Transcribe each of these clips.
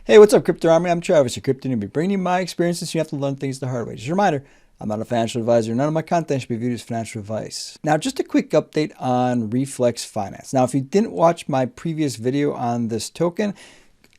Hey, what's up, Crypto Army? I'm Travis, your crypto newbie, bringing you my experiences so you have to learn things the hard way. Just a reminder, I'm not a financial advisor. None of my content should be viewed as financial advice. Now, just a quick update on Reflex Finance. Now, if you didn't watch my previous video on this token,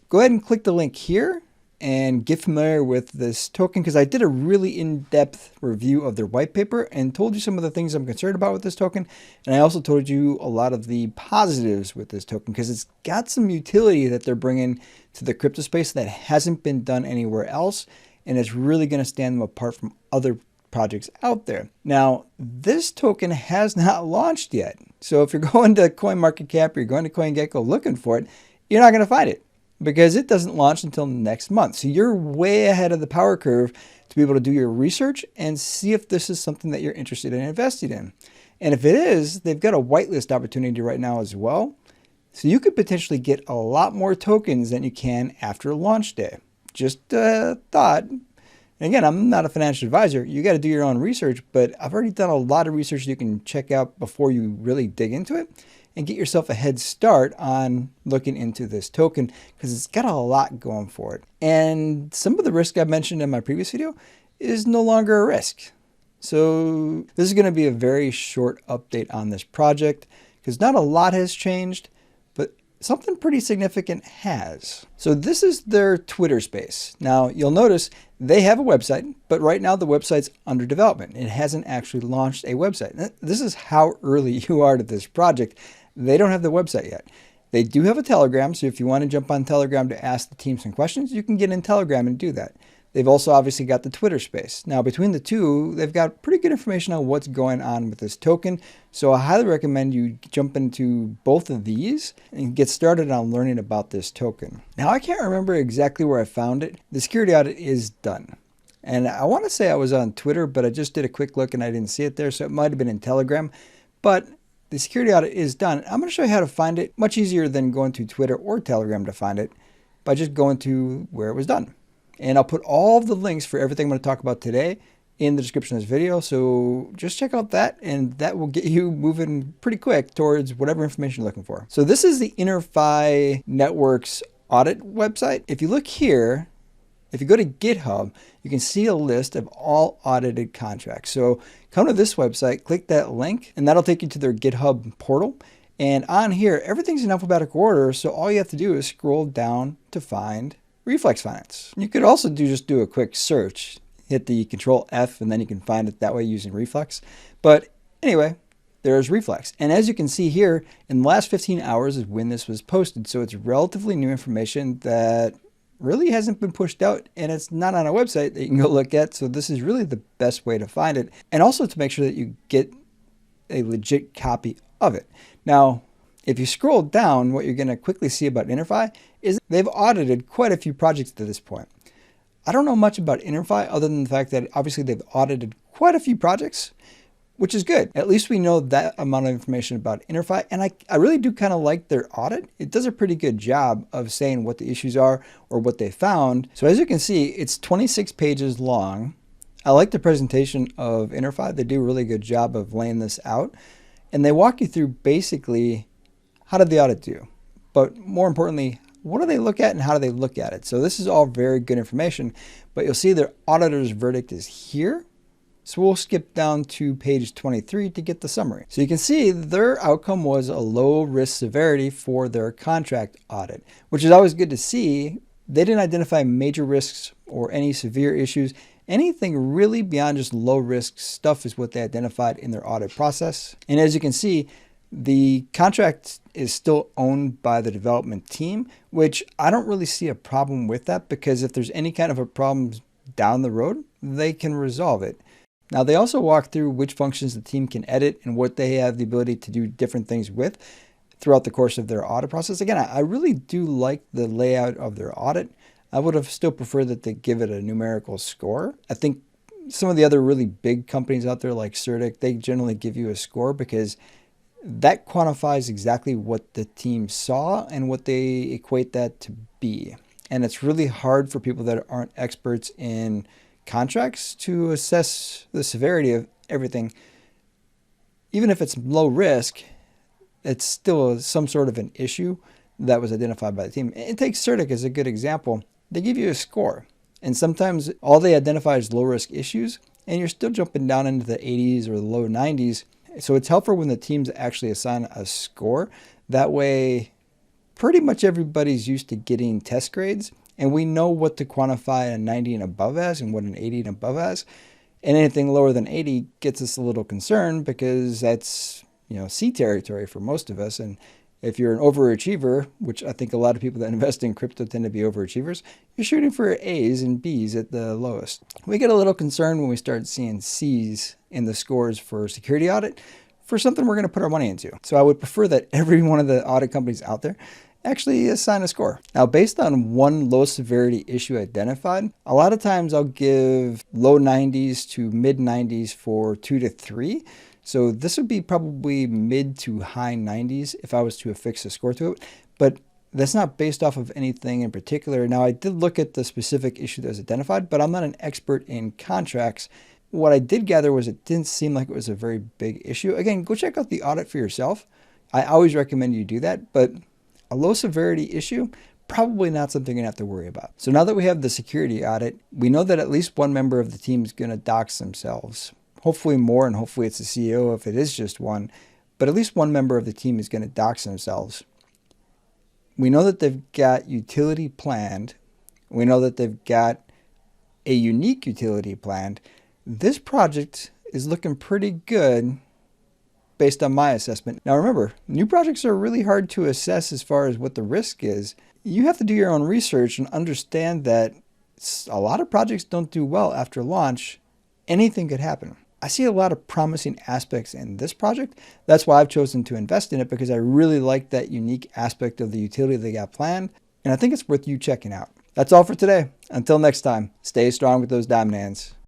go ahead and click the link here and get familiar with this token, because I did a really in-depth review of their white paper and told you some of the things I'm concerned about with this token. And I also told you a lot of the positives with this token, because it's got some utility that they're bringing to the crypto space that hasn't been done anywhere else. And it's really going to stand them apart from other projects out there. Now, this token has not launched yet. So if you're going to CoinMarketCap or you're going to CoinGecko looking for it, you're not going to find it, because it doesn't launch until next month. So you're way ahead of the power curve to be able to do your research and see if this is something that you're interested in investing in. And if it is, they've got a whitelist opportunity right now as well. So you could potentially get a lot more tokens than you can after launch day. Just a thought. And again, I'm not a financial advisor. You got to do your own research, but I've already done a lot of research you can check out before you really dig into it, and get yourself a head start on looking into this token, because it's got a lot going for it. And some of the risk I mentioned in my previous video is no longer a risk. So this is going to be a very short update on this project, because not a lot has changed, but something pretty significant has. So this is their Twitter space. Now you'll notice they have a website, but right now the website's under development. It hasn't actually launched a website. This is how early you are to this project. They don't have the website yet. They do have a Telegram, so if you want to jump on Telegram to ask the team some questions, you can get in Telegram and do that. They've also obviously got the Twitter space. Now, between the two, they've got pretty good information on what's going on with this token, so I highly recommend you jump into both of these and get started on learning about this token. Now, I can't remember exactly where I found it. The security audit is done. And I want to say I was on Twitter, but I just did a quick look and I didn't see it there, so it might have been in Telegram. But the security audit is done. I'm going to show you how to find it, much easier than going to Twitter or Telegram to find it, by just going to where it was done. And I'll put all of the links for everything I'm going to talk about today in the description of this video. So just check out that, and that will get you moving pretty quick towards whatever information you're looking for. So this is the InterFi Network's audit website. If you look here, if you go to GitHub, you can see a list of all audited contracts. So come to this website, click that link, and that'll take you to their GitHub portal. And on here, everything's in alphabetical order. So all you have to do is scroll down to find Reflex Finance. You could also just do a quick search, hit the Control F, and then you can find it that way using Reflex. But anyway, there's Reflex. And as you can see here, in the last 15 hours is when this was posted. So it's relatively new information that really hasn't been pushed out, and it's not on a website that you can go look at. So this is really the best way to find it, and also to make sure that you get a legit copy of it. Now, if you scroll down, what you're going to quickly see about InterFi is they've audited quite a few projects to this point. I don't know much about InterFi other than the fact that obviously they've audited quite a few projects, which is good. At least we know that amount of information about InterFi, and I really do kind of like their audit. It does a pretty good job of saying what the issues are or what they found. So as you can see, it's 26 pages long. I like the presentation of InterFi. They do a really good job of laying this out, and they walk you through basically how did the audit do, but more importantly, what do they look at and how do they look at it? So this is all very good information, but you'll see their auditor's verdict is here. So we'll skip down to page 23 to get the summary. So you can see their outcome was a low risk severity for their contract audit, which is always good to see. They didn't identify major risks or any severe issues. Anything really beyond just low risk stuff is what they identified in their audit process. And as you can see, the contract is still owned by the development team, which I don't really see a problem with that, because if there's any kind of a problem down the road, they can resolve it. Now, they also walk through which functions the team can edit and what they have the ability to do different things with throughout the course of their audit process. Again, I really do like the layout of their audit. I would have still preferred that they give it a numerical score. I think some of the other really big companies out there like Certic, they generally give you a score because that quantifies exactly what the team saw and what they equate that to be. And it's really hard for people that aren't experts in contracts to assess the severity of everything. Even if it's low risk, it's still some sort of an issue that was identified by the team. And take Certic as a good example. they give you a score. And sometimes all they identify is low risk issues, and you're still jumping down into the 80s or the low 90s. So it's helpful when the teams actually assign a score. That way, pretty much everybody's used to getting test grades, and we know what to quantify a 90 and above as and what an 80 and above as. And anything lower than 80 gets us a little concerned because that's, C territory for most of us. And if you're an overachiever, which I think a lot of people that invest in crypto tend to be overachievers, you're shooting for A's and B's at the lowest. We get a little concerned when we start seeing C's in the scores for security audit for something we're going to put our money into. So I would prefer that every one of the audit companies out there actually assign a score. Now, based on one low severity issue identified, a lot of times I'll give low 90s to mid 90s for 2 to 3. So this would be probably mid to high 90s if I was to affix a score to it, but that's not based off of anything in particular. Now, I did look at the specific issue that was identified, but I'm not an expert in contracts. What I did gather was it didn't seem like it was a very big issue. Again, go check out the audit for yourself. I always recommend you do that, but a low severity issue, probably not something you're gonna have to worry about. So now that we have the security audit, we know that at least one member of the team is gonna dox themselves. Hopefully more, and hopefully it's the CEO if it is just one, but at least one member of the team is gonna dox themselves. We know that they've got utility planned. We know that they've got a unique utility planned. This project is looking pretty good based on my assessment. Now remember, new projects are really hard to assess as far as what the risk is. You have to do your own research and understand that a lot of projects don't do well after launch. Anything could happen. I see a lot of promising aspects in this project. That's why I've chosen to invest in it, because I really like that unique aspect of the utility they got planned, and I think it's worth you checking out. That's all for today. Until next time, stay strong with those diamond hands.